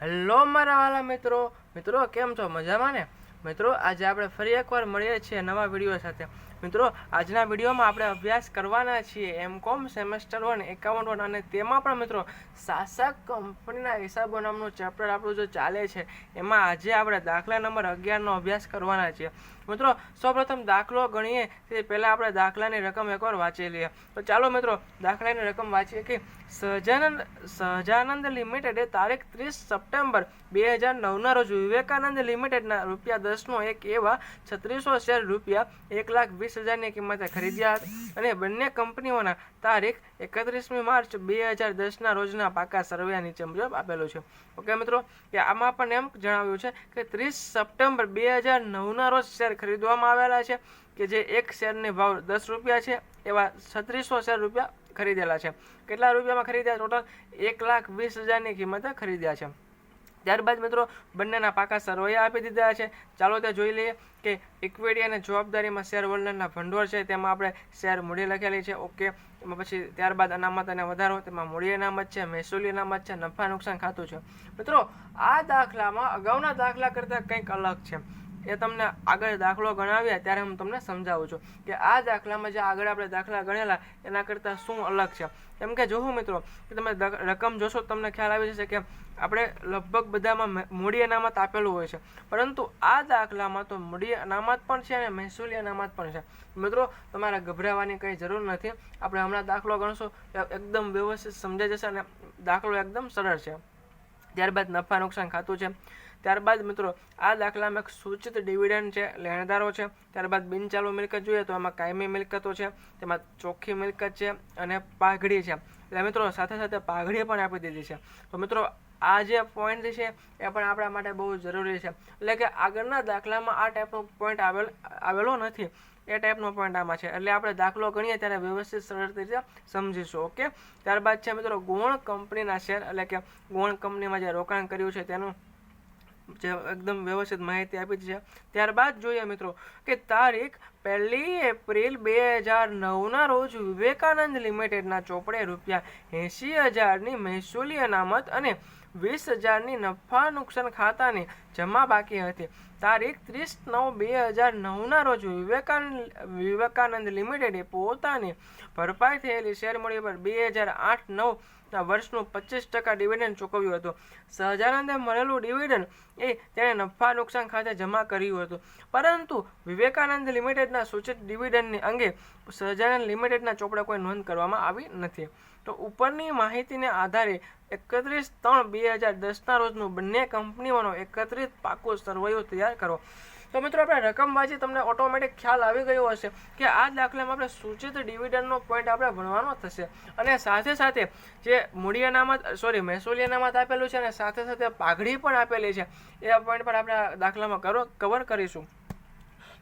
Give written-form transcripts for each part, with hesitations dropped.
Hello મારા વાલા મિત્રો કેમ છો? મજામાં ને? મિત્રો આજે આપણે ફરી એકવાર મળીએ છીએ નવા વિડીયો સાથે. મિત્રો આજના વિડીયોમાં આપણે અભ્યાસ કરવાના છીએ એમકોમ સેમેસ્ટર 1 એકાઉન્ટ 1 અને તેમાં પણ મિત્રો શાસક કંપનીના હિસાબો નામનું ચેપ્ટર આપણું જો ચાલે છે એમાં આજે આપણે દાખલા નંબર 11નો અભ્યાસ કરવાના છીએ. મિત્રો સૌપ્રથમ દાખલો ગણીએ તે પહેલાં આપણે દાખલાની રકમ એકવાર વાંચી લઈએ. તો ચાલો મિત્રો દાખલાની રકમ વાંચીએ કે સહજાનંદ લિમિટેડે તારીખ 30 સપ્ટેમ્બર 2009ના રોજ વિવેકાનંદ લિમિટેડના ₹10નો એક એવા 3600 શેર ₹1,20,000ની કિંમતે ખરીદ્યા હતા અને બંને કંપનીઓના તારીખ 31મી માર્ચ 2010ના રોજના પાકા સર્વે નીચે મુજબ આપેલું છે. ઓકે મિત્રો, કે આમાં પણ એમ જણાવ્યું છે કે 30 સપ્ટેમ્બર 2009ના રોજ શેર ખરીદવામાં આવેલા છે કે જે એક શેરની ભાવ ₹10 છે એવા 3600 શેર ખરીદેલા છે. કેટલા રૂપિયામાં ખરીદ્યા? ટોટલ 1,20,000ની કિંમતે ખરીદ્યા છે. ત્યારબાદ મિત્રો બંનેના પાકા સર્વે આપી દીધા છે. ચાલો તે જોઈ લઈએ કે ઇક્વિટી અને જવાબદારીમાં શેર હોલ્ડરના ભંડોળ છે તેમાં આપણે શેર મૂડી લખેલી છે. ઓકે, એમાં પછી ત્યારબાદ અનામત અને વધારો, તેમાં મૂડી અનામત છે, મહેસૂલી અનામત છે, નફા નુકસાન ખાતું છે. મિત્રો આ દાખલામાં અગાઉના દાખલા કરતાં કંઈક અલગ છે. એ તમને આગળ દાખલો ગણાવ્યા ત્યારે હું તમને સમજાવું છું કે આ દાખલામાં જે આગળ આપણે દાખલા ગણેલા એના કરતાં શું અલગ છે. કેમ કે જોવો મિત્રો કે તમે રકમ જોશો તમને ખ્યાલ આવી જશે કે આપણે લગભગ બધામાં મૂડી અનામત આપેલું હોય છે, પરંતુ આ દાખલામાં તો મૂડી અનામત પણ છે અને મહેસૂલી અનામત પણ છે. મિત્રો તમારે ગભરાવાની કંઈ જરૂર નથી. આપણે હમણાં દાખલો ગણશું એકદમ વ્યવસ્થિત સમજાઈ જશે અને દાખલો એકદમ સરળ છે. ત્યારબાદ નફા નુકસાન ખાતું છે. ત્યારબાદ મિત્રો આ દાખલામાં એક સૂચિત ડિવિડન્ડ છે, લેણદારો છે. ત્યારબાદ બિનચાલુ મિલકત જોઈએ તો એમાં કાયમી મિલકતો છે, તેમાં ચોખ્ખી મિલકત છે અને પાઘડી છે. એટલે મિત્રો સાથે સાથે પાઘડી પણ આપી દીધી છે. તો મિત્રો આ જે પોઈન્ટ છે એ પણ આપણા માટે બહુ જરૂરી છે. એટલે કે આગળના દાખલામાં આ ટાઈપનો પોઈન્ટ આવેલો નથી, એ ટાઈપનો પોઈન્ટ આમાં છે. એટલે આપણે દાખલો ગણીએ ત્યારે વ્યવસ્થિત સરળ રીતે સમજીશું. ઓકે, ત્યારબાદ છે મિત્રો ગૌણ કંપનીના શેર, એટલે કે ગૌણ કંપનીમાં જે રોકાણ કર્યું છે તેનું જે એકદમ વ્યવસ્થિત માહિતી આપી છે. ત્યારબાદ જોઈએ મિત્રો કે તારીખ 1 એપ્રિલ 2009ના રોજ વિવેકાનંદ લિમિટેડના ચોપડે ₹80,000ની મહેસૂલી અનામત અને 20,000ની નફા નુકસાન ખાતાની જમા બાકી હતી. તારીખ 30/9/2009ના રોજ વિવેકાનંદ લિમિટેડે પોતાની ભરપાઈ થયેલી શેર મૂડી પર 2008-9 વર્ષનું 25% ડિવિડન્ડ ચૂકવ્યું હતું. સહજાનંદે મળેલું ડિવિડન્ડ એ તેણે નફા નુકસાન ખાતે જમા કર્યું હતું, પરંતુ વિવેકાનંદ લિમિટેડના સૂચિત ડિવિડન્ડની અંગે સહજાનંદ લિમિટેડના ચોપડે કોઈ નોંધ કરવામાં આવી નથી. તો ઉપરની માહિતીને આધારે 31/3/2010ના રોજનું બંને કંપનીઓનો એકત્રિત પાકું સરવૈયું તૈયાર કરો. તો મિત્રો આપણે રકમ વાંચી તમને ઓટોમેટિક ખ્યાલ આવી ગયો હશે કે આ દાખલામાં આપણે સૂચિત ડિવિડન્ડનો પોઈન્ટ આપણે ભણવાનો થશે અને સાથે સાથે જે મૂડી અનામત મહેસૂલી અનામત આપેલું છે અને સાથે સાથે પાઘડી પણ આપેલી છે એ પોઈન્ટ પણ આપણે દાખલામાં કવર કરીશું.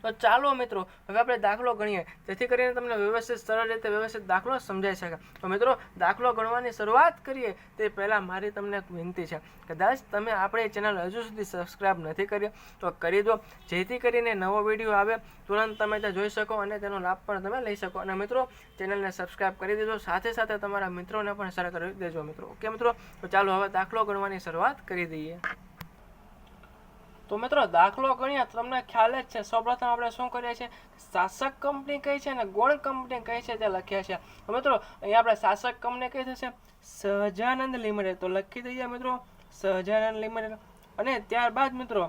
તો ચાલો મિત્રો હવે આપણે દાખલો ગણીએ જેથી કરીને તમને સરળ રીતે વ્યવસ્થિત દાખલો સમજાઈ શકે. તો મિત્રો દાખલો ગણવાની શરૂઆત કરીએ તે પહેલાં મારી તમને એક વિનંતી છે. કદાચ તમે આપણી ચેનલ હજુ સુધી સબસ્ક્રાઈબ નથી કરી તો કરી દો, જેથી કરીને નવો વિડીયો આવે તુરંત તમે તે જોઈ શકો અને તેનો લાભ પણ તમે લઈ શકો. અને મિત્રો ચેનલને સબસ્ક્રાઈબ કરી દેજો, સાથે સાથે તમારા મિત્રોને પણ શેર કરી દેજો મિત્રો. ઓકે મિત્રો, તો ચાલો હવે દાખલો ગણવાની શરૂઆત કરી દઈએ. તો મિત્રો દાખલો ગણ્યા તમને ખ્યાલ જ છે. સૌપ્રથમ આપણે શું કરીએ છીએ, શાસક કંપની કઈ છે અને ગૌણ કંપની કઈ છે તે લખ્યા છે. તો મિત્રો અહીંયા આપણે શાસક કંપની કઈ થશે, સહજાનંદ લિમિટેડ. તો લખી દઈએ મિત્રો સહજાનંદ લિમિટેડ. અને ત્યારબાદ મિત્રો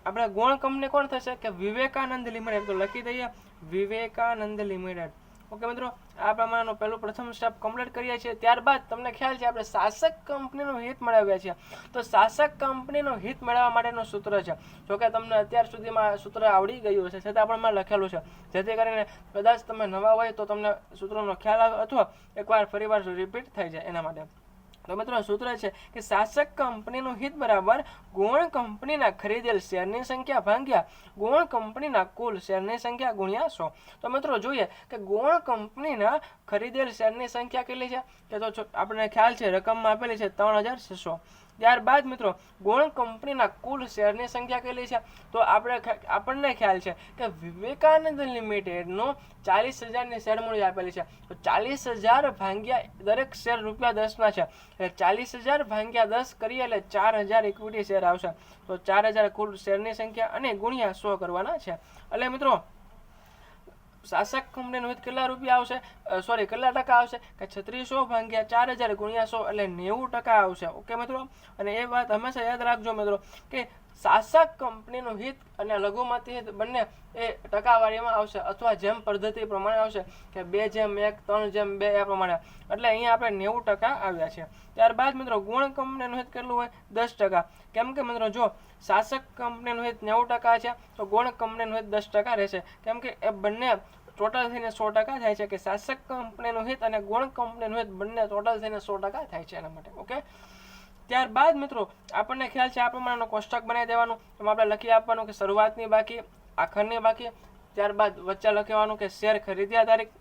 આપણે ગૌણ કંપની કોણ થશે કે વિવેકાનંદ લિમિટેડ. તો લખી દઈએ વિવેકાનંદ લિમિટેડ. ઓકે મિત્રો, આ પ્રમાણેનું પ્રથમ સ્ટેપ કમ્પ્લીટ કરીએ છીએ. ત્યારબાદ તમને ખ્યાલ છે આપણે શાસક કંપનીનું હિત મેળવ્યા છીએ. તો શાસક કંપનીનું હિત મેળવવા માટેનું સૂત્ર છે. જોકે તમને અત્યાર સુધીમાં સૂત્ર આવડી ગયું હશે, છતાં પણ મેં લખેલું છે જેથી કરીને કદાચ તમે નવા હોય તો તમને સૂત્રનો ખ્યાલ આવે અથવા એકવાર ફરીવાર રિપીટ થઈ જાય એના માટે. તો મિત્રો સૂત્ર છે કે શાસક કંપનીનું હિત બરાબર ગૌણ કંપનીના ખરીદેલ શેરની સંખ્યા ભાગ્યા ગૌણ કંપનીના કુલ શેરની સંખ્યા ગુણ્યા 100. તો મિત્રો જોઈએ કે ગૌણ કંપનીના ખરીદેલ શેરની સંખ્યા કેટલી છે કે તો આપણને ખ્યાલ છે રકમમાં આપેલી છે 3,600. ત્યારબાદ મિત્રો ગુણ કંપનીના કુલ શેરની સંખ્યા કેટલી છે? તો આપણને ખ્યાલ છે કે વિવેકાનંદ લિમિટેડનો 40,000ની શેર મૂડી આપેલી છે. તો 40,000 ભાગ્યા દરેક શેર ₹10ના છે, એટલે 40,000 ભાગ્યા 10 કરીએ એટલે 4,000 ઇક્વિટી શેર આવશે. તો 4,000 કુલ શેરની સંખ્યા અને ગુણ્યા 100 કરવાના છે. એટલે મિત્રો શાસક કંપનીનું હિત કેટલા રૂપિયા આવશે, કેટલા ટકા આવશે કે 3600 ભાગ્યા 4,000 ગુણ્યા 100 એટલે 90% આવશે. ઓકે મિત્રો, અને એ વાત હંમેશા યાદ રાખજો મિત્રો કે શાસક કંપનીનું હિત અને લઘુમતી હિત બંને એ ટકાવારીમાં આવશે, અથવા જેમ પદ્ધતિ પ્રમાણે આવશે કે 2:1, 3:2 એ પ્રમાણે. એટલે અહીંયા આપણે 90% આવ્યા છે. ત્યારબાદ મિત્રો ગુણ કંપનીનું હિત કેટલું હોય? 10%. કેમ કે મિત્રો જો શાસક કંપનીનું હિત 90% છે તો ગુણ કંપનીનું હિત 10% રહેશે, કેમ કે એ બંને ટોટલ થઈને 100% થાય છે. કે શાસક કંપનીનું હિત અને ગુણ કંપનીનું હિત બંને ટોટલ થઈને 100% થાય છે એના માટે. ઓકે, ત્યારબાદ મિત્રો આપણને ખ્યાલ છે આ પ્રમાણેનો કોષ્ટક બનાવી દેવાનું. એમાં આપણે લખી આપવાનું કે શરૂઆતની બાકી, આખરની બાકી, ત્યારબાદ વચ્ચે લખવાનું કે શેર ખરીદ્યા તારીખ.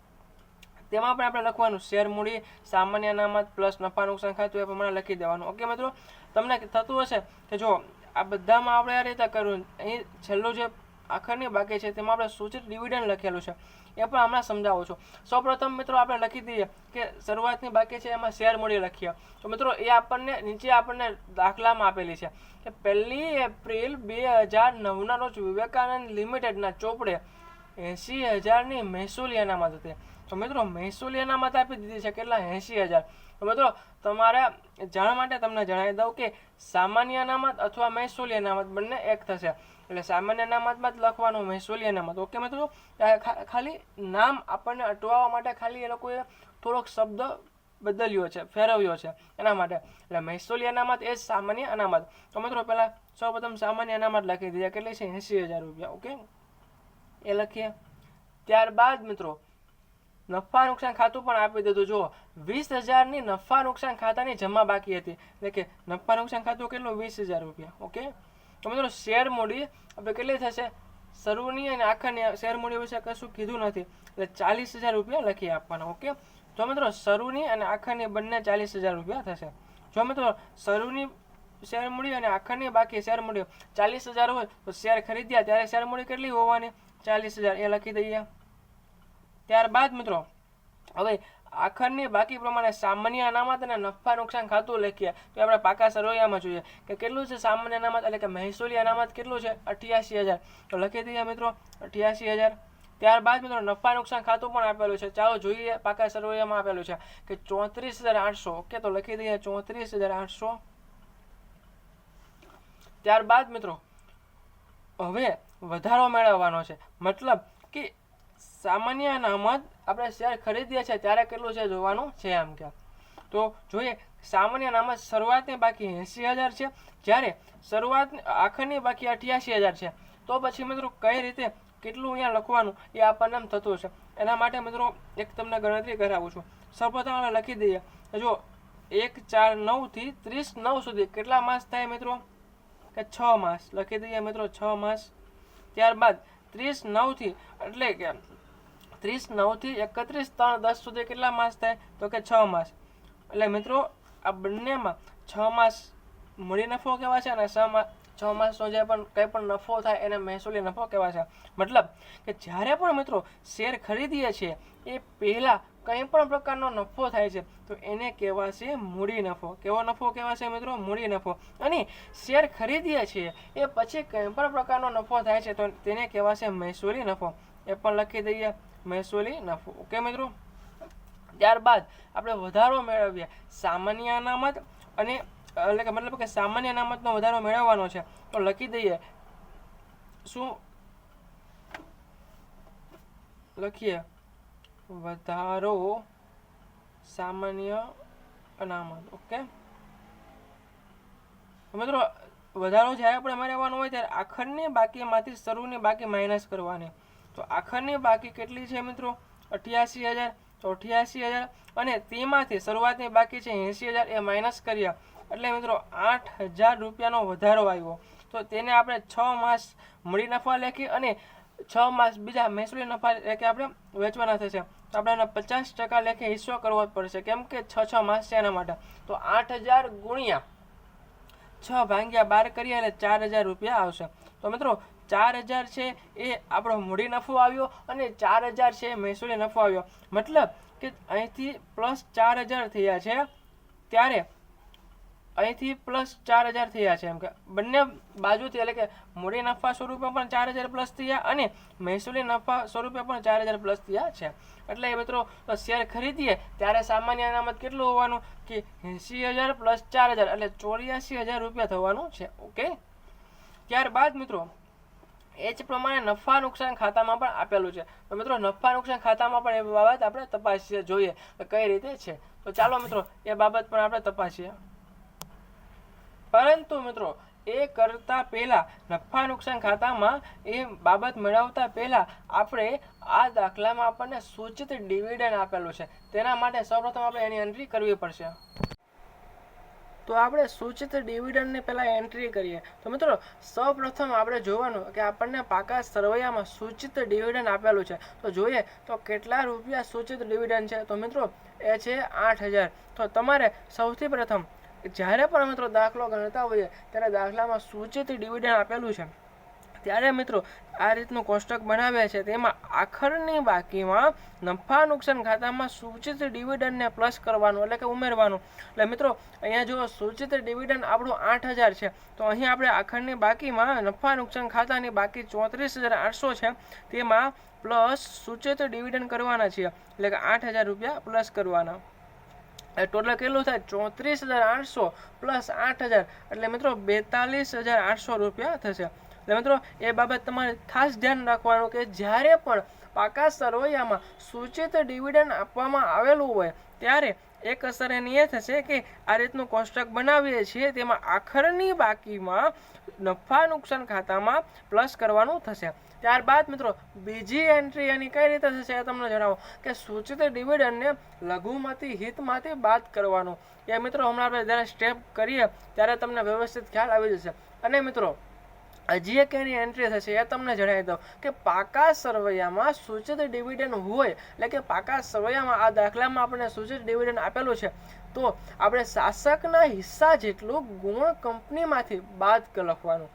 તેમાં પણ આપણે લખવાનું શેર મૂડી, સામાન્ય અનામત પ્લસ નફા નુકસાન ખાતું, એ પ્રમાણે લખી દેવાનું. ઓકે મિત્રો, તમને થતું હશે કે જો આ બધામાં આપણે આ રીતે કરવું. અહીં છેલ્લું જે આખરની બાકી છે તેમાં આપણે સૂચિત ડિવિડન્ડ લખેલું છે, એ પણ હમણાં સમજાવું છું. સૌપ્રથમ મિત્રો આપણે લખી દઈએ કે શરૂઆતની બાકી છે એમાં શેર મૂડી લખીએ. તો મિત્રો એ આપણને નીચે દાખલામાં આપેલી છે કે 1 એપ્રિલ 2009ના રોજ વિવેકાનંદ લિમિટેડના ચોપડે 80,000ની મહેસૂલી અનામત હતી. તો મિત્રો મહેસૂલી અનામત આપી દીધી છે કેટલા? 80,000. તો મિત્રો તમારે જાણવા માટે તમને જણાવી દઉં કે સામાન્ય અનામત અથવા મહેસૂલી અનામત બંને એક થશે. એટલે સામાન્ય અનામતમાં જ લખવાનું મહેસૂલી અનામત. ઓકે મિત્રો, ખાલી નામ આપણને અટવાવવા માટે ખાલી એ લોકોએ થોડોક શબ્દ બદલ્યો છે, ફેરવ્યો છે એના માટે. એટલે મહેસૂલી અનામત એ જ સામાન્ય અનામત. તો મિત્રો પહેલાં સૌપ્રથમ સામાન્ય અનામત લખી દઈએ, કેટલી છે? 80,000 રૂપિયા. ઓકે, એ લખીએ. ત્યારબાદ મિત્રો નફા નુકસાન ખાતું પણ આપી દીધું. જુઓ 20,000ની નફા નુકસાન ખાતાની જમા બાકી હતી, એટલે કે નફા નુકસાન ખાતું કેટલું? 20,000 રૂપિયા. ઓકે, તો મિત્રો શેર મૂડી આપણે કેટલી થશે? શરૂની અને આખરની શેર મૂડી વિશે કશું કીધું નથી, એટલે 40,000 રૂપિયા લખી આપવાના. ઓકે, જો મિત્રો શરૂની અને આખરની બંને 40,000 રૂપિયા થશે. જો મિત્રો શરૂની શેર મૂડી અને આખરની બાકી શેર મૂડી 40,000 હોય તો શેર ખરીદ્યા ત્યારે શેર મૂડી કેટલી હોવાની? 40,000. એ લખી દઈએ. ત્યારબાદ મિત્રો હવે આખરની બાકી પ્રમાણે સામાન્ય અનામત અને નફા નુકસાન ખાતું લખીએ. તો આપણે પાકા સરવૈયામાં જોઈએ કે કેટલું છે સામાન્ય અનામત, એટલે કે મહેસૂલી અનામત કેટલું છે? 88,000. તો લખી દઈએ મિત્રો 88,000. ત્યારબાદ મિત્રો નફા નુકસાન ખાતું પણ આપેલું છે. ચાલો જોઈએ, પાકા સરવૈયામાં આપેલું છે કે 34,800. ઓકે, તો લખી દઈએ 34,800. ત્યારબાદ મિત્રો હવે વધારો મેળવવાનો છે, મતલબ કે સામાન્ય અનામત આપણે શેર ખરીદીએ છીએ ત્યારે કેટલું છે જોવાનું છે એમ કે. તો જોઈએ સામાન્ય અનામત શરૂઆતની બાકી 80,000 છે, જ્યારે આખરની બાકી 88,000 છે. તો પછી મિત્રો કઈ રીતે કેટલું અહીંયા લખવાનું એ આપણને એમ થતું હશે. એના માટે મિત્રો એક તમને ગણતરી કરાવું છું. સૌપ્રથમ આપણે લખી દઈએ જો 1/4/9 થી 30/9 સુધી કેટલા માસ થાય મિત્રો? કે 6 માસ. લખી દઈએ મિત્રો 6 માસ. ત્યારબાદ 30/9 થી એટલે કે 30/9 થી 31/3/10 સુધી કેટલા માસ થાય? તો કે 6 માસ. એટલે મિત્રો આ બંનેમાં 6 માસ મૂડી નફો કહેવાશે અને 6 માસનો જે પણ કંઈ પણ નફો થાય એને મહેસૂલી નફો કહેવાશે. મતલબ કે જ્યારે પણ મિત્રો શેર ખરીદીએ છીએ એ પહેલાં કંઈ પણ પ્રકારનો નફો થાય છે તો એને કહેવાશે મૂડી નફો. કેવો નફો કહેવાશે મિત્રો? મૂડી નફો. અને શેર ખરીદીએ છીએ એ પછી કંઈ પણ પ્રકારનો નફો થાય છે તો તેને કહેવાશે મહેસૂલી નફો. એ પણ લખી દઈએ મહેસૂલી નફો. ઓકે મિત્રો, ત્યારબાદ આપણે વધારો મેળવીએ સામાન્ય અનામત અને એટલે કે મતલબ કે સામાન્ય અનામતનો વધારો મેળવવાનો છે. તો લખી દઈએ શું લખીએ? વધારો સામાન્ય અનામત. ઓકે મિત્રો વધારો જ્યારે આપણે મેળવવાનો હોય ત્યારે આખરની બાકીમાંથી શરૂની બાકી માઇનસ કરવાની. તો આખરની બાકી કેટલી છે મિત્રો? 88,000. તો 88,000 અને તેમાંથી શરૂઆતની બાકી છે 80,000, એ માઇનસ કર્યા એટલે મિત્રો 8,000 રૂપિયાનો વધારો આવ્યો. તો તેને આપણે 6 માસ મૂડી નફા લેખી અને 6 માસ બીજા મહેસૂલી નફા લેખે આપણે વેચવાના થશે. તો આપણે એને 50% લેખે હિસ્સો કરવો જ પડશે, કેમ કે 6 માસ છે એના માટે. તો 8,000 ગુણ્યા 6/12 કરીએ એટલે 4000 રૂપિયા આવશે. તો મિત્રો 4000 છે એ આપણો મૂડી નફો આવ્યો અને 4000 છે એ મહેસૂલી નફો આવ્યો. મતલબ કે અહીંથી +4000 થયા છે, ત્યારે અહીંથી +4000 થયા છે. એમ કે બંને બાજુથી, એટલે કે મૂડી નફા સ્વરૂપે પણ 4000 પ્લસ થયા અને મહેસૂલી નફા સ્વરૂપે પણ 4000 પ્લસ થયા છે. એટલે મિત્રો શેર ખરીદીએ ત્યારે સામાન્ય અનામત કેટલું હોવાનું કે 80,000 + 4000 એટલે 84,000 રૂપિયા થવાનું છે. ઓકે, ત્યારબાદ મિત્રો એ જ પ્રમાણે નફા નુકસાન ખાતામાં પણ આપેલું છે. તો મિત્રો નફા નુકસાન ખાતામાં પણ એ બાબત આપણે તપાસીએ, જોઈએ કઈ રીતે છે. તો ચાલો મિત્રો એ બાબત પણ આપણે તપાસીએ. પરંતુ મિત્રો એ કરતા પહેલા નફા નુકસાન ખાતામાં એ બાબત મેળવતા પહેલા આપણે આ દાખલામાં આપણને સૂચિત ડિવિડન્ડ આપેલું છે, તેના માટે સૌપ્રથમ આપણે એની એન્ટ્રી કરવી પડશે. તો આપણે સૂચિત ડિવિડન્ડની પહેલાં એન્ટ્રી કરીએ. તો મિત્રો સૌપ્રથમ આપણે જોવાનું કે આપણને પાકા સરવૈયામાં સૂચિત ડિવિડન્ડ આપેલું છે. તો જોઈએ તો કેટલા રૂપિયા સૂચિત ડિવિડન્ડ છે. તો મિત્રો એ છે 8,000. તો તમારે સૌથી પ્રથમ જ્યારે પણ મિત્રો દાખલો ગણતા હોઈએ ત્યારે દાખલામાં સૂચિત ડિવિડન્ડ આપેલું છે ત્યારે મિત્રો આ રીતનું કોષ્ટક બનાવે છે. તેમાં આખરની બાકીમાં નફા નુકસાન ખાતામાં સૂચિત ડિવિડન્ડને પ્લસ કરવાનું, એટલે કે ઉમેરવાનું. એટલે મિત્રો અહીંયા જો સૂચિત ડિવિડન્ડ આપણું 8,000 છે, તો અહીં આપણે આખરની બાકીમાં નફા નુકસાન ખાતાની બાકી 34,800 છે, તેમાં પ્લસ સૂચિત ડિવિડન્ડ કરવાના છીએ, એટલે કે 8,000 રૂપિયા પ્લસ કરવાના. ટોટલ કેટલું થાય 34,800 + 8,000 એટલે મિત્રો 42,800 રૂપિયા થશે. એટલે મિત્રો એ બાબત તમારે ખાસ ધ્યાન રાખવાનું કે જ્યારે પણ પાકા સરવૈયામાં સૂચિત ડિવિડન્ડ આપવામાં આવેલું હોય ત્યારે એક અસર એની એ થશે કે આ રીતનું કોષ્ટક બનાવીએ છીએ તેમાં આખરની બાકીમાં નફા નુકસાન ખાતામાં પ્લસ કરવાનું થશે. ત્યારબાદ મિત્રો બીજી એન્ટ્રી એની કઈ રીતે થશે એ તમને જણાવો કે સૂચિત ડિવિડન્ડને લઘુમતી હિતમાંથી બાદ કરવાનું. એ મિત્રો હમણાં આપણે જ્યારે સ્ટેપ કરીએ ત્યારે તમને વ્યવસ્થિત ખ્યાલ આવી જશે. અને મિત્રો હજી એક એની એન્ટ્રી થશે એ તમને જણાવી દઉં કે પાકા સરવૈયામાં સૂચિત ડિવિડન્ડ હોય, એટલે કે પાકા સરવૈયામાં આ દાખલામાં આપણે સૂચિત ડિવિડન્ડ આપેલું છે, તો આપણે શાસકના હિસ્સા જેટલું ગુણ કંપનીમાંથી બાદ લખવાનું.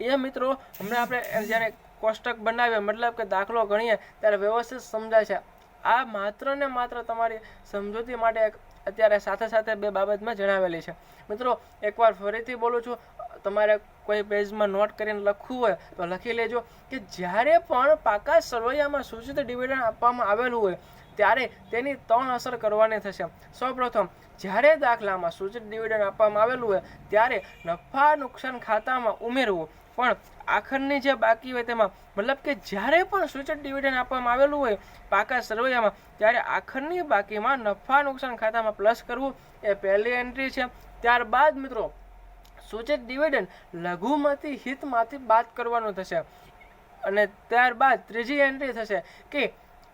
એ મિત્રો હમણાં આપણે જ્યારે કોષ્ટક બનાવીએ, મતલબ કે દાખલો ગણીએ ત્યારે વ્યવસ્થિત સમજાય છે. આ માત્ર ને માત્ર તમારી સમજૂતી માટે અત્યારે સાથે સાથે બે બાબતમાં જણાવેલી છે. મિત્રો એકવાર ફરીથી બોલું છું, તમારે કોઈ પેજમાં નોટ કરીને લખવું હોય તો લખી લેજો કે જ્યારે પણ પાકા સરવૈયામાં સૂચિત ડિવિડન્ડ આપવામાં આવેલું હોય ત્યારે તેની 3 અસર કરવાની થશે. સૌપ્રથમ જ્યારે દાખલામાં સૂચિત ડિવિડન્ડ આપવામાં આવેલું હોય ત્યારે નફા નુકસાન ખાતામાં ઉમેરવું, પણ આખરની જે બાકી હોય તેમાં, મતલબ કે જ્યારે પણ સૂચિત ડિવિડન્ડ આપવામાં આવેલું હોય પાકા સરવૈયામાં ત્યારે આખરની બાકીમાં નફા નુકસાન ખાતામાં પ્લસ કરવું, એ પહેલી એન્ટ્રી છે. ત્યારબાદ મિત્રો સૂચિત ડિવિડન્ડ લઘુમતી હિતમાંથી બાદ કરવાનું થશે. અને ત્યારબાદ ત્રીજી એન્ટ્રી થશે કે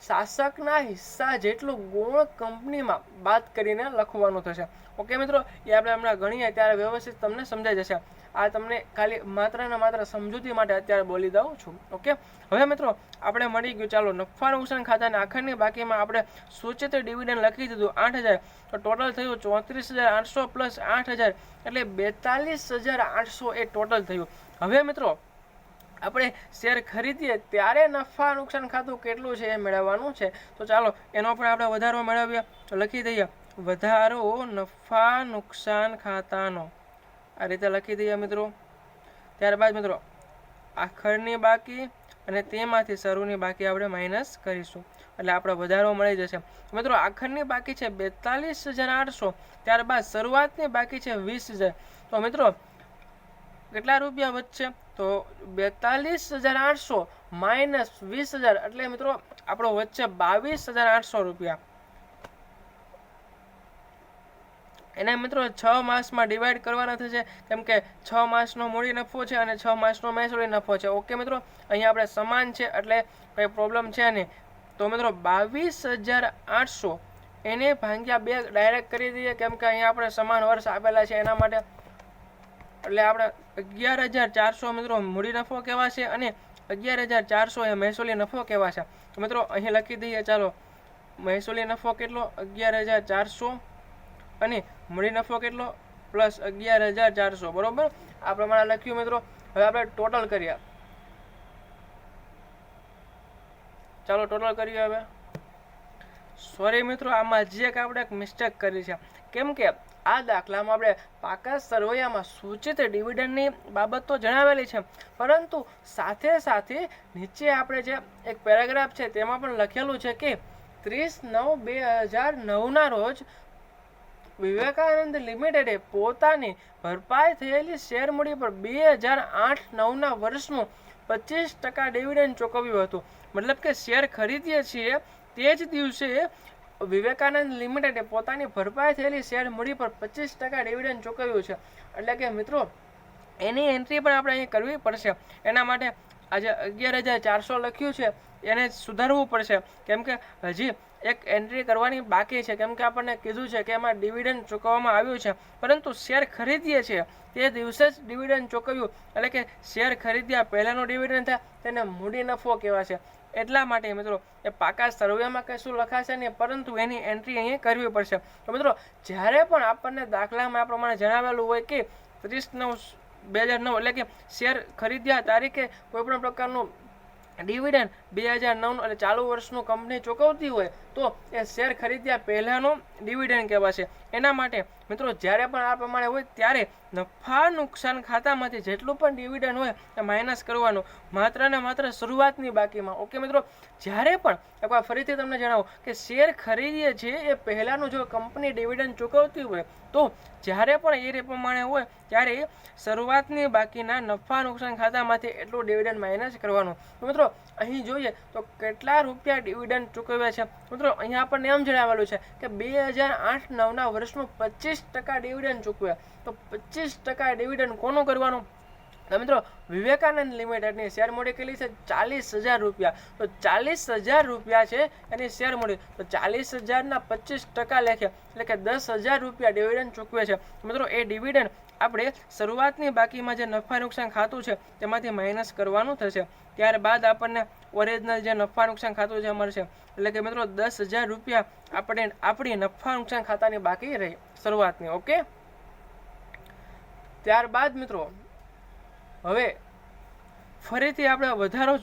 શાસકના હિસ્સા જેટલું ગુણ કંપનીમાં બાદ કરીને લખવાનું થશે. ઓકે મિત્રો, એ આપણે હમણાં ગણીએ ત્યારે વ્યવસ્થિત તમને સમજાઈ જશે. આ તમને ખાલી માત્ર ને માત્ર સમજૂતી માટે અત્યારે બોલી દઉં છું. ઓકે, હવે મિત્રો આપણે મળી ગયું. ચાલો નફા નુકસાન ખાતાના આખરની બાકીમાં આપણે સૂચિત ડિવિડન્ડ લખી દીધું 8,000, તો ટોટલ થયું 34,800 + 8,000 એટલે 42,800 એ ટોટલ થયું. હવે મિત્રો આપણે શેર ખરીદીએ ત્યારે નફા નુકસાન ખાતું કેટલું છે એ મેળવવાનું છે. તો ચાલો એનો પણ આપણે વધારો મેળવીએ. તો લખી દઈએ વધારો નફા નુકસાન ખાતાનો, આ રીતે લખી દઈએ મિત્રો. ત્યારબાદ મિત્રો આખરની બાકી અને તેમાંથી શરૂની બાકી આપણે માઇનસ કરીશું, એટલે આપણે વધારો મળી જશે. મિત્રો આખરની બાકી છે 42,800, ત્યારબાદ શરૂઆતની બાકી છે 20,000. તો મિત્રો કેટલા રૂપિયા વધશે? તો 42,800 - 20,000 એટલે મિત્રો આપણો વધશે 22,800 રૂપિયા. એને મિત્રો 6 માસમાં ડિવાઈડ કરવાના થશે, કેમ કે 6 માસનો મૂડી નફો છે અને 6 માસનો મહેસૂલી નફો છે. ઓકે મિત્રો, અહીંયા આપણે સમાન છે એટલે કંઈ પ્રોબ્લેમ છે નહીં. તો મિત્રો 22,800 એને ભાગ્યા 2 ડાયરેક્ટ કરી દઈએ, કેમ કે અહીંયા આપણે સમાન વર્ષ આપેલા છે એના માટે. એટલે આપણે 11,400 મિત્રો મૂડી નફો કહેવાશે અને 11,400 એ મહેસૂલી નફો કહેવાશે. તો મિત્રો અહીં લખી દઈએ. ચાલો, મહેસૂલી નફો કેટલો? 11,400 અને મૂડી નફો કેટલો? પ્લસ 11,400 બરોબર આ પ્રમાણે લખ્યું મિત્રો. હવે આપણે ટોટલ કરીએ. ચાલો ટોટલ કરીએ. હવે સોરી મિત્રો, આમાં જે આપણે એક મિસ્ટેક કરી છે, કેમ કે આ દાખલામાં આપણે પાકા સરવૈયામાં સૂચિત ડિવિડન્ડની બાબત તો જણાવેલી છે, પરંતુ સાથે સાથે નીચે આપણે જે એક પેરેગ્રાફ છે તેમાં પણ લખેલું છે કે 30/9/2009 રોજ વિવેકાનંદ લિમિટેડે પોતાની ભરપાઈ થયેલી શેર મૂડી પર 2008-9ના વર્ષનું 25% ડિવિડન્ડ ચૂકવ્યું હતું. મતલબ કે શેર ખરીદીએ છીએ તે જ દિવસે વિવેકાનંદ લિમિટેડે પોતાની ભરપાઈ થયેલી શેર મૂડી પર 25% ડિવિડન્ડ ચૂકવ્યું છે. એટલે કે મિત્રો એની એન્ટ્રી પણ આપણે અહીં કરવી પડશે. એના માટે આજે 11,400 લખ્યું છે એને સુધારવું પડશે, કેમ કે હજી એક એન્ટ્રી કરવાની બાકી છે, કેમ કે આપણને કીધું છે કે એમાં ડિવિડન્ડ ચૂકવવામાં આવ્યું છે, પરંતુ શેર ખરીદીએ છીએ તે દિવસે જ ડિવિડન્ડ ચૂકવ્યું, એટલે કે શેર ખરીદ્યા પહેલાંનો ડિવિડન્ડ થાય તેને મૂડી નફો કહેવાશે. એટલા માટે મિત્રો એ પાકા સરવૈયામાં કશું લખાશે નહીં, પરંતુ એની એન્ટ્રી અહીં કરવી પડશે. તો મિત્રો જ્યારે પણ આપણને દાખલામાં આ પ્રમાણે જણાવેલું હોય કે 30/9/2009 એટલે કે શેર ખરીદ્યા તારીખે કોઈપણ પ્રકારનું ડિવિડન્ડ 2009 એટલે ચાલુ વર્ષનું કંપની ચૂકવતી હોય તો એ શેર ખરીદ્યા પહેલાંનો ડિવિડન્ડ કહેવાશે. એના માટે મિત્રો જ્યારે પણ આ પ્રમાણે હોય ત્યારે નફા નુકસાન ખાતામાંથી જેટલું પણ ડિવિડન્ડ હોય એ માઇનસ કરવાનું, માત્ર ને માત્ર શરૂઆતની બાકીમાં. ઓકે મિત્રો, જ્યારે પણ એકવાર ફરીથી તમને જણાવું કે શેર ખરીદીએ છીએ એ પહેલાંનું જો કંપની ડિવિડન્ડ ચૂકવતી હોય તો જ્યારે પણ એ પ્રમાણે હોય ત્યારે શરૂઆતની બાકીના નફા નુકસાન ખાતામાંથી એટલું ડિવિડન્ડ માઇનસ કરવાનું. તો મિત્રો અહીં જોઈએ તો કેટલા રૂપિયા ડિવિડન્ડ ચૂકવ્યા છે. મિત્રો અહીંયા આપણને એમ જણાવેલું છે કે 2008-9ના વર્ષનું 25% ડિવિડન્ડ ચૂકવ્યા. તો 25% ડિવિડન્ડ કોનું કરવાનું? તો મિત્રો વિવેકાનંદ લિમિટેડની શેર મૂડી કેટલી છે? 40,000 રૂપિયા. તો 40,000 રૂપિયા છે એની શેર મૂડી. તો 40,000ના 25% લેખે એટલે કે 10,000 રૂપિયા ડિવિડન્ડ ચૂકવે છે. મિત્રો એ ડિવિડન્ડ આપણે શરૂઆતની બાકીમાં જે નફા નુકસાન ખાતું છે તેમાંથી માઇનસ કરવાનું થશે. ત્યારબાદ આપણને ઓરિજિનલ જે નફા નુકસાન ખાતું છે મળશે. એટલે કે મિત્રો 10,000 રૂપિયા આપણે આપણી નફા નુકસાન ખાતાની બાકી રહી શરૂઆતની. ઓકે, ત્યારબાદ મિત્રો હવે ફરીથી આપણે વધારો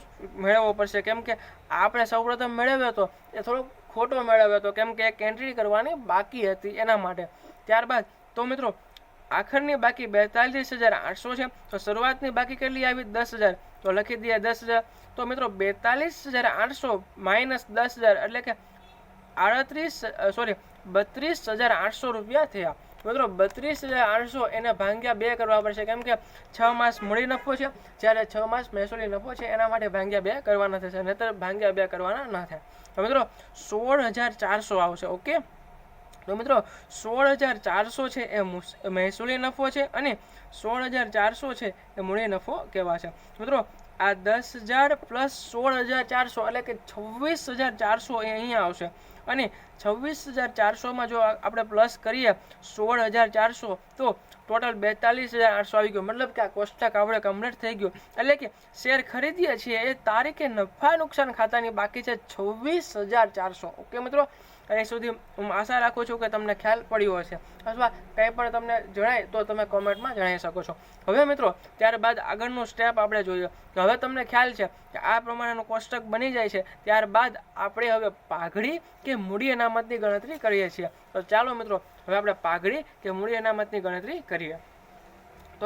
મેળવવો પડશે, કેમ કે આપણે સૌપ્રથમ મેળવ્યો હતો એ થોડો ખોટો મેળવ્યો હતો, કેમ કે એક એન્ટ્રી કરવાની બાકી હતી એના માટે. ત્યારબાદ તો મિત્રો આખરની બાકી 42,800 છે. તો શરૂઆતની બાકી કેટલી આવી? 10,000. તો લખી દઈએ 10,000. તો મિત્રો 42,800 માઇનસ 10,000 એટલે કે 32,800 રૂપિયા થયા. મિત્રો 32,800 એને ભાગ્યા 2 કરવા પડશે, કેમ કે 6 માસ મૂડી નફો છે જ્યારે 6 માસ મહેસૂલી નફો છે, એના માટે ભાગ્યા 2 કરવાના થશે, નહીતર ભાગ્યા 2 કરવાના ના થાય. તો મિત્રો 16,400 આવશે. ઓકે, તો મિત્રો 16,400 છે એ મહેસૂલી નફો છે અને 16,400 છે એ મૂડી નફો કહેવાશે. મિત્રો આ 10,000 પ્લસ 16,400 એટલે કે 26,400 એ અહીંયા આવશે, અને 26,400માં જો આપણે પ્લસ કરીએ 16,400 તો ટોટલ 42,800 આવી ગયો. મતલબ કે આ કોષ્ટક આપણે કમ્પ્લીટ થઈ ગયું. એટલે કે શેર ખરીદીએ છીએ એ તારીખે નફા નુકસાન ખાતાની બાકી છે 26,400. ઓકે મિત્રો, અહીં સુધી હું આશા રાખું છું કે તમને ખ્યાલ પડ્યો હશે, અથવા કંઈ પણ તમને જણાય તો તમે કોમેન્ટમાં જણાવી શકો છો. હવે મિત્રો ત્યારબાદ આગળનું સ્ટેપ આપણે જોઈએ કે હવે તમને ખ્યાલ છે કે આ પ્રમાણેનું કોષ્ટક બની જાય છે. ત્યારબાદ આપણે હવે પાઘડી કે મૂડી અનામતની ગણતરી કરીએ છીએ. તો ચાલો મિત્રો હવે આપણે પાઘડી કે મૂડી અનામતની ગણતરી કરીએ. તો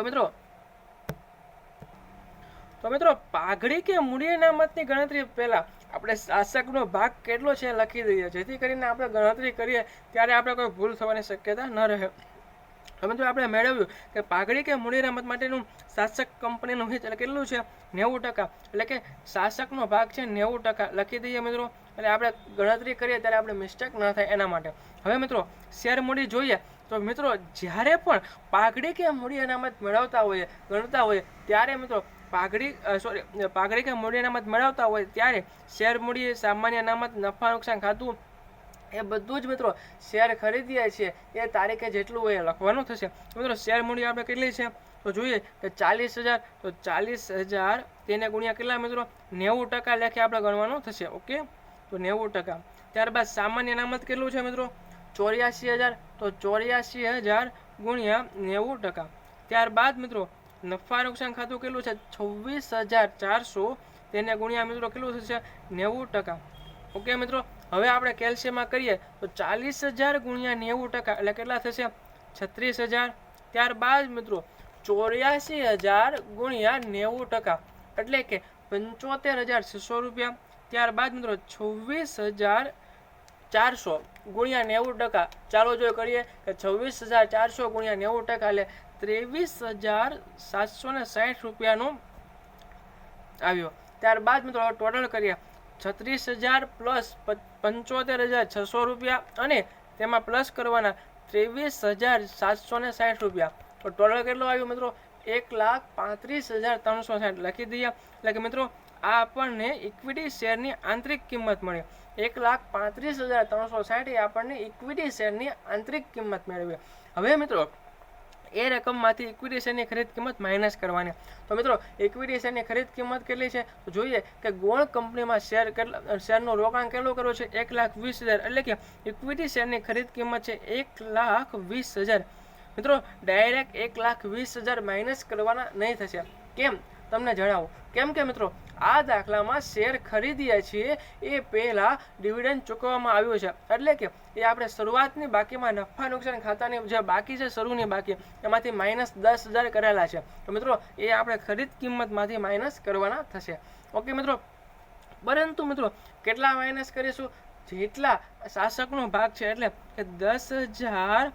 મિત્રો પાઘડી કે મૂડી અનામતની ગણતરી પહેલા આપણે શાસકનો ભાગ કેટલો છે લખી દઈએ, જેથી કરીને આપણે ગણતરી કરીએ ત્યારે આપણે કોઈ ભૂલ થવાની શક્યતા ન રહે. મિત્રો આપણે મેળવ્યું કે પાઘડી કે મૂડી અનામત માટેનું શાસક કંપનીનું હિત એટલે કેટલું છે? 90%. એટલે કે શાસકનો ભાગ છે 90%. લખી દઈએ મિત્રો, એટલે આપણે ગણતરી કરીએ ત્યારે આપણે મિસ્ટેક ન થાય એના માટે. હવે મિત્રો શેર મૂડી જોઈએ તો મિત્રો જ્યારે પણ પાઘડી કે મૂડી અનામત મેળવતા હોઈએ ગણતા હોઈએ ત્યારે મિત્રો પાઘડી કે મૂડી અનામત મેળવતા હોય ત્યારે શેર મૂડી સામાન્ય અનામત નફા નુકસાન ખાતું એ બધું જ મિત્રો શેર ખરીદીએ છીએ એ તારીખે જેટલું હોય એ લખવાનું થશે. મિત્રો શેર મૂડી આપણે કેટલી છે તો જોઈએ કે 40,000. તો 40,000 તેને ગુણ્યા કેટલા મિત્રો? 90% લેખે આપણે ગણવાનું થશે. ઓકે, તો 90%. ત્યારબાદ સામાન્ય અનામત કેટલું છે મિત્રો? 84,000. તો 84,000 ગુણ્યા 90%. ત્યારબાદ મિત્રો નફા નુકસાન ખાતું કેટલું છે 26,400, તેને ગુણ્યા મિત્રો કેટલું થશે 90%. ઓકે મિત્રો, હવે આપણે કેલ્શિયમમાં કરીએ તો 40,000 ગુણ્યા 90% એટલે કેટલા થશે 36,000. ત્યારબાદ મિત્રો 84,000 ગુણ્યા 90% એટલે કે 75,600 રૂપિયા. ત્યારબાદ મિત્રો 26,400 ગુણ્યા 90%. ચાલો જો કરીએ કે 26,400 ગુણ્યા 90% એટલે 23,760 રૂપિયાનું આવ્યો. ત્યારબાદ મિત્રો ટોટલ કરીએ 36,000 પ્લસ 75,600 રૂપિયા અને તેમાં પ્લસ કરવાના 23,760 રૂપિયા. તો ટોટલ કેટલો આવ્યો મિત્રો 1,35,360 લખી દઈએ. એટલે કે મિત્રો આ આપણને ઇક્વિટી શેરની આંતરિક કિંમત મળી. 1,35,360 એ આપણને ઇક્વિટી શેરની આંતરિક કિંમત મેળવી. હવે મિત્રો એ રકમમાંથી ઇક્વિટી શેરની ખરીદ કિંમત માઇનસ કરવાની. તો મિત્રો ઇક્વિટી શેરની ખરીદ કિંમત કેટલી છે તો જોઈએ કે ગોળ કંપનીમાં શેરનું રોકાણ કેટલું કરવું છે 1,20,000 એટલે કે ઇક્વિટી શેરની ખરીદ કિંમત છે 1,20,000. મિત્રો ડાયરેક્ટ 1,20,000 માઇનસ કરવાના નહીં થશે. કેમ તમને જણાવું. કેમ કે મિત્રો આ દાખલામાં શેર ખરીદીએ છીએ એ પહેલા ડિવિડન્ડ ચૂકવવામાં આવ્યું છે. એટલે કે એ આપણે શરૂઆતની બાકીમાં નફા નુકસાન ખાતાની જે બાકી છે શરૂની બાકી એમાંથી -10,000 કરેલા છે. તો મિત્રો એ આપણે ખરીદ કિંમતમાંથી માઇનસ કરવાના થશે. ઓકે મિત્રો, પરંતુ મિત્રો કેટલા માઇનસ કરીશું જેટલા શાસકનો ભાગ છે એટલે કે 10,000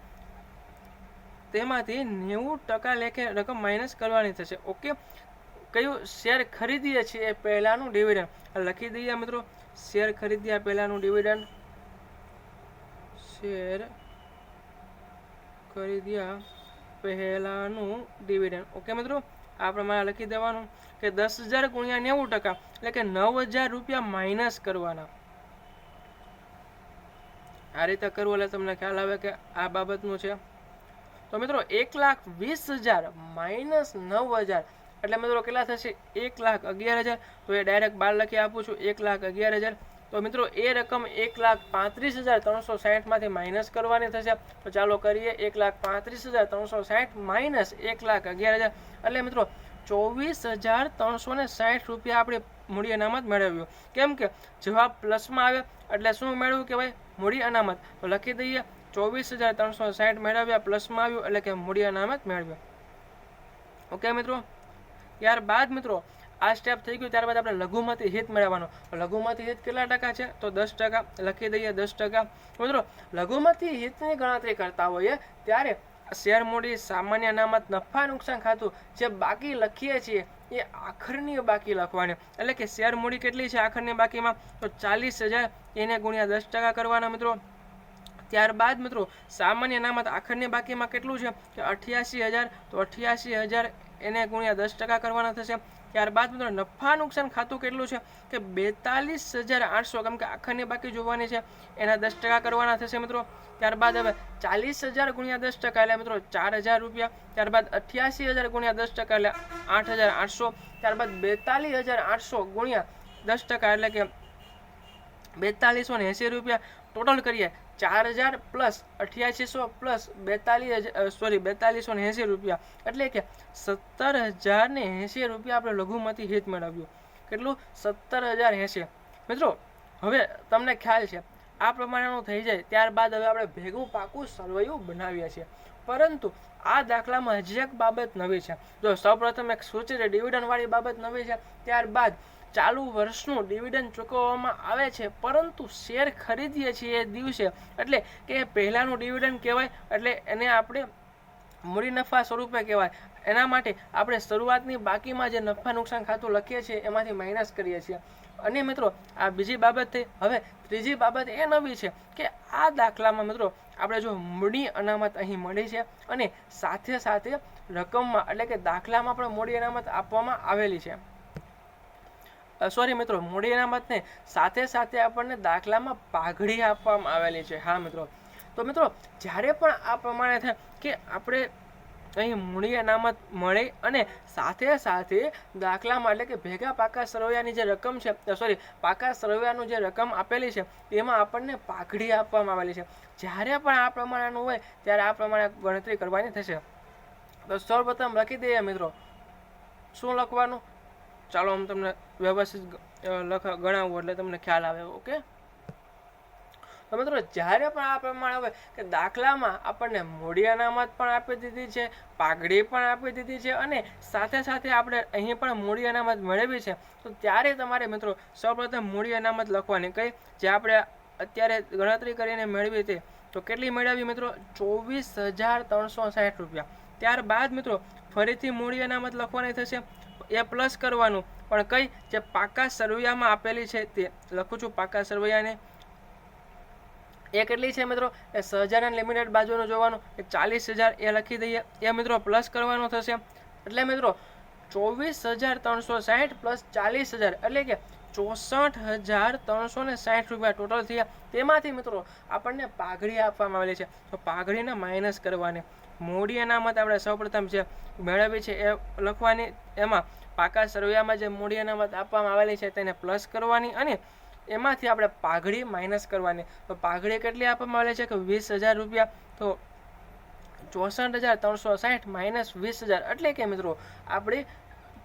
તેમાંથી 90% લેખે રકમ માઇનસ કરવાની થશે. ઓકે, કયું શેર ખરીદીએ છીએ એ પહેલાનું ડિવિડન્ડ લખી દઈએ મિત્રો. શેર ખરીદ્યા પહેલાનું ડિવિડન્ડ, શેર ખરીદ્યા પહેલાનું ડિવિડન્ડ. ઓકે મિત્રો, આ પ્રમાણે લખી દેવાનું કે 10,000 ગુણ્યા 90% એટલે કે 9,000 રૂપિયા માઇનસ કરવાના. આ રીતે કરવું એટલે તમને ખ્યાલ આવે કે આ બાબતનું છે. તો મિત્રો 1,20,000 માઇનસ 9,000 એટલે મિત્રો કેટલા થશે 1,11,000. તો એ ડાયરેક્ટ 12 લખી આપું છું 1,11,000. તો મિત્રો એ રકમ 1,35,360 માંથી માઇનસ કરવાની થશે. તો ચાલો કરીએ 1,35,360 માઇનસ 1,11,000 એટલે મિત્રો 24,360 રૂપિયા આપણે મૂડી અનામત મેળવ્યું. કેમ કે જવાબ પ્લસમાં આવે એટલે શું મેળવ્યું કે ભાઈ મૂડી અનામત. તો લખી દઈએ 24,360 મેળવ્યા, પ્લસમાં આવ્યું એટલે કે મૂડી અનામત મેળવ્યા. ઓકે મિત્રો, ત્યારબાદ મિત્રો આ સ્ટેપ થઈ ગયું. ત્યારબાદ આપણે લઘુમતી હિત મેળવવાનું. લઘુમતી હિત કેટલા ટકા છે તો 10%. લખી દઈએ 10%. મિત્રો લઘુમતી હિતની ગણતરી કરતા હોઈએ ત્યારે શેર મૂડી, સામાન્ય અનામત, નફા નુકસાન ખાતું જે બાકી લખીએ છીએ એ આખરની બાકી લખવાની. એટલે કે શેર મૂડી કેટલી છે આખરની બાકીમાં તો 40,000, એને ગુણ્યા 10% કરવાના મિત્રો. ત્યારબાદ મિત્રો સામાન્ય અનામત આખરની બાકીમાં કેટલું છે કે 88,000, તો 88,000 એને ગુણ્યા 10% કરવાના થશે. ત્યારબાદ મિત્રો નફા નુકસાન ખાતું કેટલું છે કે 42,800, કેમ કે આખરની બાકી જોવાની છે એના 10% કરવાના થશે મિત્રો. ત્યારબાદ હવે 40,000 ગુણ્યા 10% એટલે મિત્રો 4,000 રૂપિયા. ત્યારબાદ 88,000 ગુણ્યા 10% એટલે 8,800. ત્યારબાદ 42,800 ગુણ્યા 10% એટલે કે 4,280 રૂપિયા. ટોટલ કરીએ 4,000 પ્લસ 8,800 પ્લસ 4,280 રૂપિયા એટલે કે 17,080 રૂપિયા આપણે લઘુમતી હિત મેળવ્યું. કેટલું 17,080. મિત્રો હવે તમને ખ્યાલ છે આ પ્રમાણેનું થઈ જાય ત્યારબાદ હવે આપણે ભેગું પાકું સરવૈયું બનાવીએ છીએ. પરંતુ આ દાખલામાં હજી એક બાબત નવી છે. જો સૌપ્રથમ એક સૂચિત ડિવિડન્ડ વાળી બાબત નવી છે. ત્યારબાદ ચાલુ વર્ષનું ડિવિડન્ડ ચૂકવવામાં આવે છે, પરંતુ શેર ખરીદીએ છીએ એ દિવસે એટલે કે પહેલાનું ડિવિડન્ડ કહેવાય. એટલે એને આપણે મૂડી નફા સ્વરૂપે કહેવાય. એના માટે આપણે શરૂઆતની બાકીમાં જે નફા નુકસાન ખાતું લખીએ છીએ એમાંથી માઇનસ કરીએ છીએ. અને મિત્રો આ બીજી બાબત થઈ. હવે ત્રીજી બાબત એ નવી છે કે આ દાખલામાં મિત્રો આપણે જો મૂડી અનામત અહીં મળી છે અને સાથે સાથે રકમમાં એટલે કે દાખલામાં પણ મૂડી અનામત આપવામાં આવેલી છે. સોરી મિત્રો, મૂડી અનામતને સાથે સાથે આપણને દાખલામાં પાઘડી આપવામાં આવેલી છે. હા મિત્રો, તો મિત્રો જ્યારે પણ આ પ્રમાણે થાય કે આપણે અહીં મૂડી અનામત મળે અને સાથે સાથે દાખલામાં એટલે કે ભેગા પાકા સરવૈયાની જે રકમ છે, પાકા સરવૈયાનું જે રકમ આપેલી છે તેમાં આપણને પાઘડી આપવામાં આવેલી છે. જ્યારે પણ આ પ્રમાણેનું હોય ત્યારે આ પ્રમાણે ગણતરી કરવાની થશે. તો સૌપ્રથમ લખી દઈએ મિત્રો. શું લખવાનું? ચાલો હું તમને વ્યવસ્થિત ગણાવું એટલે તમને ખ્યાલ આવે. ઓકે, તો મિત્રો જ્યારે પણ આ પ્રમાણે હોય કે દાખલામાં આપણને મૂડી અનામત પણ આપી દીધી છે, પાઘડી પણ આપી દીધી છે અને સાથે સાથે આપણે અહીં પણ મૂડી અનામત મેળવી છે, તો ત્યારે તમારે મિત્રો સૌપ્રથમ મૂડી અનામત લખવાની. કઈ? જે આપણે અત્યારે ગણતરી કરીને મેળવી હતી. તો કેટલી મેળવી મિત્રો? 24,360 રૂપિયા. ત્યારબાદ મિત્રો ફરીથી મૂડી અનામત લખવાની થશે. એ પ્લસ કરવાનું, પણ કઈ? જે પાકા સરવૈયામાં આપેલી છે તે લખું છું. પાકા સરવૈયાને એ કેટલી છે મિત્રો? એ 6,000 લિમિટેડ બાજુનું જોવાનું, એ 40,000 એ લખી દઈએ. એ મિત્રો પ્લસ કરવાનું થશે. એટલે મિત્રો 24,360 પ્લસ 40,000 એટલે કે 64,360 રૂપિયા ટોટલ થયા. તેમાંથી મિત્રો આપણને પાઘડી આપવામાં આવેલી છે, તો પાઘડીને માઇનસ કરવાની. મૂડી અનામત આપણે સૌપ્રથમ જે મેળવી છે એ લખવાની. એમાં પાકા સરવૈયામાં જે મૂડી અનામત આપવામાં આવેલી છે તેને પ્લસ કરવાની અને એમાંથી આપણે પાઘડી માઇનસ કરવાની. તો પાઘડી કેટલી આપવામાં આવેલી છે કે 20,000 રૂપિયા. તો 64,360 માઇનસ 20,000 એટલે કે મિત્રો આપણે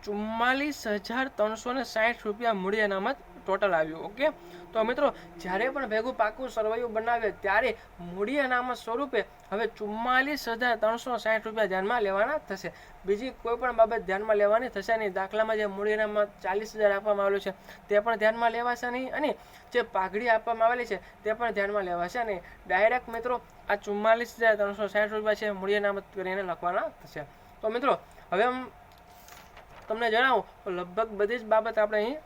44,360 રૂપિયા મૂડી અનામત ટોટલ આવ્યું. ઓકે, તો મિત્રો જ્યારે પણ ભેગું પાકું સરવૈયું બનાવીએ ત્યારે મૂડી અનામત સ્વરૂપે હવે 44,360 રૂપિયા ધ્યાનમાં લેવાના થશે. બીજી કોઈ પણ બાબત ધ્યાનમાં લેવાની થશે નહીં. દાખલામાં જે મૂડી અનામત 40,000 આપવામાં આવેલું છે તે પણ ધ્યાનમાં લેવાશે નહીં અને જે પાઘડી આપવામાં આવેલી છે તે પણ ધ્યાનમાં લેવાશે નહીં. ડાયરેક્ટ મિત્રો આ 44,360 રૂપિયા છે મૂડી અનામત કરીને લખવાના થશે. તો મિત્રો હવે તમને જણાવું તો લગભગ બધી જ બાબત આપણે અહીં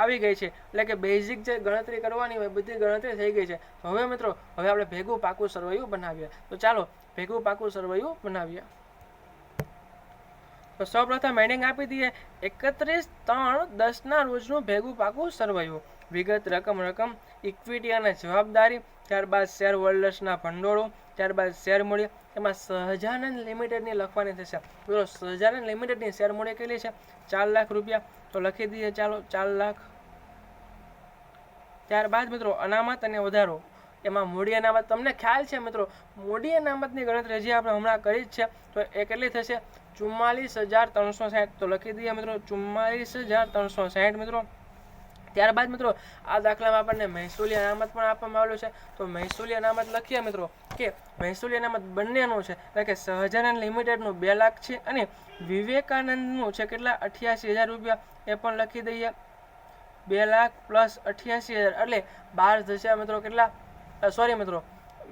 આવી ગઈ છે. એટલે કે બેઝિક જે ગણતરી કરવાની હોય બધી ગણતરી થઈ ગઈ છે. હવે મિત્રો હવે આપણે ભેગું પાકું સરવૈયું બનાવીએ. તો ચાલો ભેગું પાકું સરવૈયું બનાવીએ. તો સૌપ્રથમ હેડિંગ આપી દઈએ 31/3/10 રોજનું ભેગું પાકું સરવૈયું. વિગત રકમ ઇક્વિટી અને જવાબદારી, ત્યારબાદ શેર હોલ્ડર્સના ભંડોળો, ત્યારબાદ શેર મૂડી. એમાં સહજાનંદ લિમિટેડની લખવાની થશે. મિત્રો સહજાનંદ લિમિટેડની શેર મૂડી કેટલી છે? 4 લાખ રૂપિયા. તો લખી દઈએ ચાલો 4 લાખ. ત્યારબાદ મિત્રો અનામત અને વધારો. એમાં મૂડી અનામત તમને ખ્યાલ છે મિત્રો, મૂડી અનામતની ગણતરી હજી આપણે હમણાં કરી જ છે. તો એ કેટલી થશે? 44,360. તો લખી દઈએ મિત્રો 44,360 મિત્રો. ત્યારબાદ મિત્રો આ દાખલામાં આપણને મહેસૂલી અનામત પણ આપવામાં આવેલું છે. તો મહેસૂલી અનામત લખીએ મિત્રો કે મહેસૂલી અનામત બંનેનું છે. એટલે કે સહજાનંદ લિમિટેડનું 2 લાખ છે અને વિવેકાનંદનું છે કેટલા? 88,000 રૂપિયા. એ પણ લખી દઈએ. 2 લાખ પ્લસ 88,000 એટલે 12 થશે મિત્રો. કેટલા? મિત્રો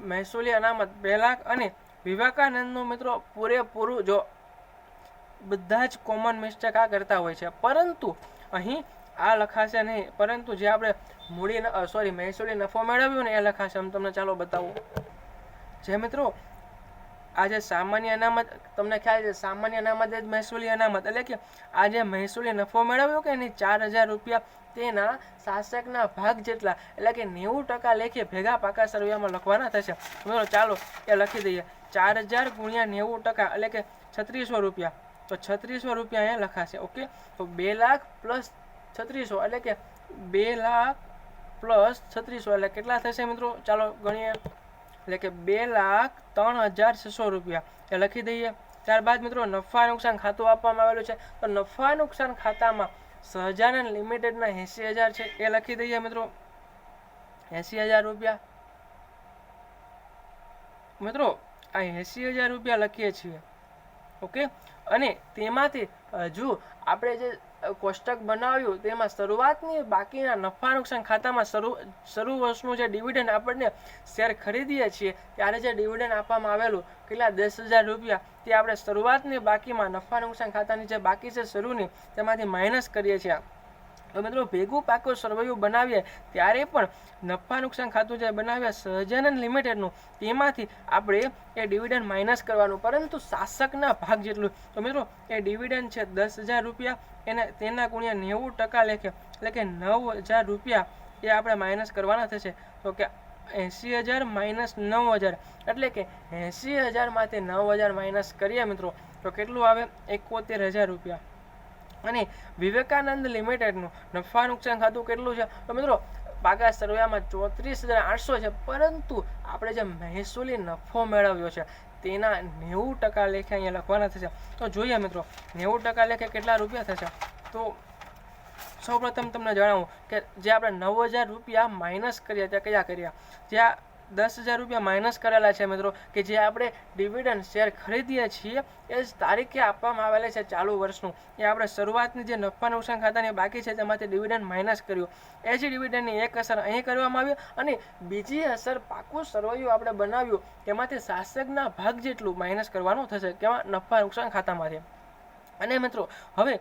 મહેસૂલી અનામત 2 લાખ અને વિવેકાનંદનું મિત્રો પૂરેપૂરું જો બધા જ કોમન મિસ્ટેક આ કરતા હોય છે, પરંતુ અહીં આ લખાશે નહીં, પરંતુ જે આપણે મહેસૂલી નફો મેળવ્યો ને એ લખાશે. હું તમને ચાલો બતાવું. જે મિત્રો આ જે સામાન્ય અનામત તમને ખ્યાલ છે, સામાન્ય અનામત જ મહેસૂલી અનામત એટલે કે આ જે મહેસૂલી નફો મેળવ્યો કે એની 4,000 રૂપિયા તેના શાસકના ભાગ જેટલા એટલે કે 90% લેખે ભેગા પાકા સરવૈયામાં લખવાના થશે. ચાલો એ લખી દઈએ. 4,000 ગુણ્યા 90% એટલે કે 3600 રૂપિયા. તો 3600 રૂપિયા અહીંયા લખાશે. ઓકે, તો 2 લાખ પ્લસ 3600 એટલે કે 2 લાખ પ્લસ 3600 એટલે કેટલા થશે મિત્રો? ચાલો ગણીએ. એટલે કે 2,03,600 રૂપિયા એ લખી દઈએ. ત્યારબાદ મિત્રો નફા નુકસાન ખાતું આપવામાં આવેલું છે. તો નફા નુકસાન ખાતામાં સહજાનંદ લિમિટેડના 80,000 છે એ લખી દઈએ મિત્રો. 80,000 રૂપિયા. મિત્રો આ 80,000 રૂપિયા લખીએ છીએ. ઓકે, અને તેમાંથી હજુ આપણે જે કોષ્ટક બનાવ્યું તેમાં શરૂઆતની બાકીના નફા નુકસાન ખાતામાં શરૂ વર્ષનું જે ડિવિડન્ડ આપણને શેર ખરીદીએ છીએ ત્યારે જે ડિવિડન્ડ આપવામાં આવેલું કેટલા? 10,000 રૂપિયા. તે આપણે શરૂઆતની બાકીમાં નફા નુકસાન ખાતાની જે બાકી છે શરૂની તેમાંથી માઇનસ કરીએ છીએ. તો મિત્રો ભેગું પાકું સરવૈયું બનાવીએ ત્યારે પણ નફા નુકસાન ખાતું જે બનાવ્યા સહજાનંદ લિમિટેડનું તેમાંથી આપણે એ ડિવિડન્ડ માઇનસ કરવાનું, પરંતુ શાસકના ભાગ જેટલું. તો મિત્રો એ ડિવિડન્ડ છે 10,000 રૂપિયા. એને તેના ગુણ્યા 90% લેખે એટલે કે 9,000 રૂપિયા એ આપણે માઇનસ કરવાના થશે. તો કે 80,000 માઇનસ 9,000 એટલે કે 80,000માંથી 9,000 માઇનસ કરીએ મિત્રો તો કેટલું આવે 71,000 રૂપિયા. અને વિવેકાનંદ લિમિટેડનું નફા નુકસાન ખાતું કેટલું છે તો મિત્રો પાકા સરવૈયામાં 34,800 છે, પરંતુ આપણે જે મહેસૂલી નફો મેળવ્યો છે તેના 90% લેખે અહીંયા લખવાના થશે. તો જોઈએ મિત્રો 90% લેખે કેટલા રૂપિયા થશે. તો સૌપ્રથમ તમને જણાવું કે જે આપણે 9,000 રૂપિયા માઇનસ કર્યા ત્યાં કયા કર્યા, જ્યાં 10,000 રૂપિયા માઇનસ કરેલા છે મિત્રો કે જે આપણે ડિવિડન્ડ શેર ખરીદીએ છીએ એ જ તારીખે આપવામાં આવેલા છે ચાલુ વર્ષનું. એ આપણે શરૂઆતની જે નફા નુકસાન ખાતાની બાકી છે તેમાંથી ડિવિડન્ડ માઇનસ કર્યું. એ જ ડિવિડન્ડની એક અસર અહીં કરવામાં આવી અને બીજી અસર પાકું સરવૈયું આપણે બનાવ્યું તેમાંથી શાસકના ભાગ જેટલું માઇનસ કરવાનું થશે કેવા નફા નુકસાન ખાતામાંથી. અને મિત્રો હવે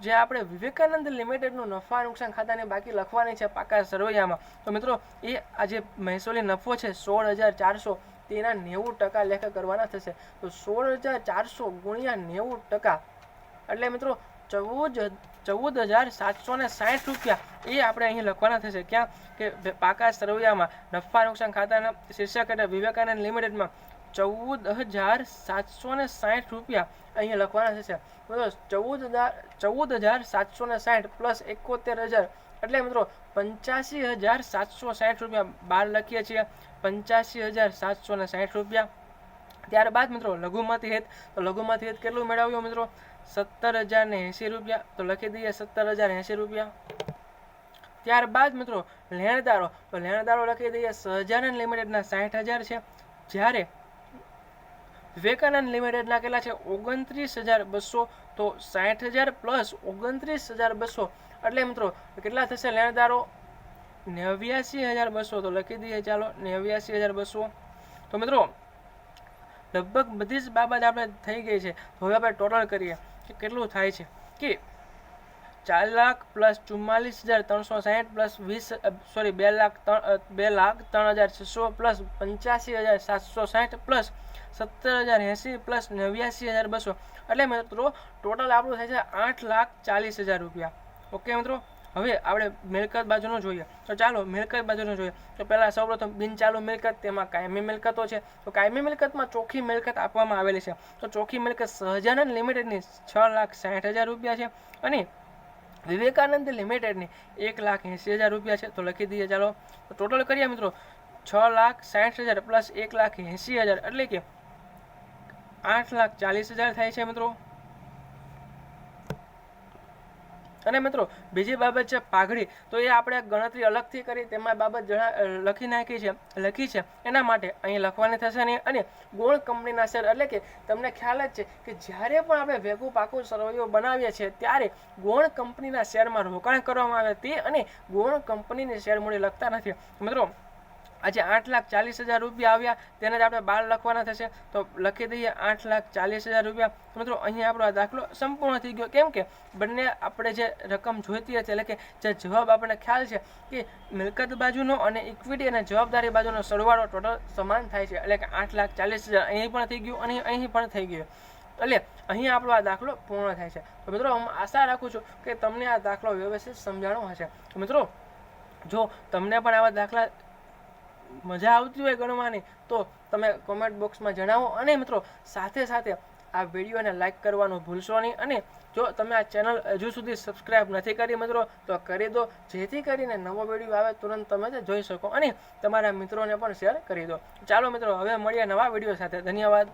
જે આપણે વિવેકાનંદ લિમિટેડનું નફા નુકસાન ખાતાની બાકી લખવાની છે પાકા સરવૈયામાં તો મિત્રો એ આ જે મહેસૂલી નફો છે 16,400 તેના 90% લેખે કરવાના થશે. તો 16,400 ગુણ્યા 90% એટલે મિત્રો 14,760 રૂપિયા એ આપણે અહીં લખવાના થશે. ક્યાં કે પાકા સરવૈયામાં નફા નુકસાન ખાતાના શીર્ષક એટલે વિવેકાનંદ લિમિટેડમાં 14,760 રૂપિયા અહીંયા લખવાના થશે. મિત્રો 14,760 પ્લસ 71,000 એટલે મિત્રો 85,760 રૂપિયા બહાર લખીએ છીએ 85,760 રૂપિયા. ત્યારબાદ મિત્રો લઘુમતી હેત તો લઘુમતી હેત કેટલું મેળવ્યું મિત્રો 17,080 રૂપિયા તો લખી દઈએ 17,080 રૂપિયા. ત્યારબાદ મિત્રો લેણદારો તો લેણદારો લખી દઈએ સહજાનંદ લિમિટેડના 60,000 છે, જ્યારે વિવેકાનંદ લિમિટેડના કેટલા છે 29,200 તો 60,000 પ્લસ 29,200 એટલે મિત્રો કેટલા થશે લેણદારો 89,200 તો લખી દઈએ ચાલો 89,200. તો મિત્રો લગભગ બધી જ બાબત આપણે થઈ ગઈ છે. હવે આપણે ટોટલ કરીએ કે કેટલું થાય છે કે 4 lakh plus 44,360 plus 2,03,600 plus 85,760 plus 17,080 plus 89,200 એટલે મિત્રો ટોટલ આપણું થાય છે 8,40,000 રૂપિયા. ઓકે મિત્રો, હવે આપણે મિલકત બાજુનું જોઈએ તો ચાલો મિલકત બાજુનું જોઈએ. તો પહેલાં સૌપ્રથમ બિનચાલુ મિલકત તેમાં કાયમી મિલકતો છે. તો કાયમી મિલકતમાં ચોખ્ખી મિલકત આપવામાં આવેલી છે. તો ચોખ્ખી મિલકત સહજાનંદ લિમિટેડની 6,60,000 રૂપિયા છે અને વિવેકાનંદ લિમિટેડની 1,80,000 રૂપિયા છે. તો લખી દઈએ ચાલો. તો ટોટલ કરીએ મિત્રો 6,60,000 પ્લસ 1,80,000 એટલે કે 8,40,000 થાય છે મિત્રો. અને મિત્રો બીજી બાબત છે પાઘડી. તો એ આપણે ગણતરી અલગથી કરી તેમાં બાબત લખી છે એના માટે અહીં લખવાની થશે નહીં. અને ગોળ કંપનીના શેર એટલે કે તમને ખ્યાલ જ છે કે જ્યારે પણ આપણે ભેગું પાકું સરવૈયો બનાવીએ છીએ ત્યારે ગોળ કંપનીના શેરમાં રોકાણ કરવામાં આવે તે અને ગોળ કંપનીની શેર મૂડી લખતા નથી મિત્રો. આજે 8,40,000 રૂપિયા આવ્યા તેને જ આપણે 12 લખવાના થશે. તો લખી દઈએ 8,40,000 રૂપિયા. મિત્રો અહીંયા આપણો આ દાખલો સંપૂર્ણ થઈ ગયો, કેમ કે બંને આપણે જે રકમ જોઈતી હતી એટલે કે જે જવાબ આપણને ખ્યાલ છે કે મિલકત બાજુનો અને ઇક્વિટી અને જવાબદારી બાજુનો સરવાળો ટોટલ સમાન થાય છે એટલે કે 8,40,000 અહીં પણ થઈ ગયું અને અહીં પણ થઈ ગયું. એટલે અહીં આપણો આ દાખલો પૂર્ણ થાય છે. તો મિત્રો હું આશા રાખું છું કે તમને આ દાખલો વ્યવસ્થિત સમજાણો હશે. તો મિત્રો જો તમને પણ આવા દાખલા મજા આવતી હોય ગણવાની તો તમે કોમેન્ટ બોક્સમાં જણાવો. અને મિત્રો સાથે સાથે આ વિડીયોને લાઈક કરવાનું ભૂલશો નહીં. અને જો તમે આ ચેનલ હજુ સુધી સબસ્ક્રાઈબ નથી કરી મિત્રો તો કરી દો, જેથી કરીને નવો વિડીયો આવે તુરંત તમે તે જોઈ શકો અને તમારા મિત્રોને પણ શેર કરી દો. ચાલો મિત્રો હવે મળીએ નવા વિડીયો સાથે. ધન્યવાદ.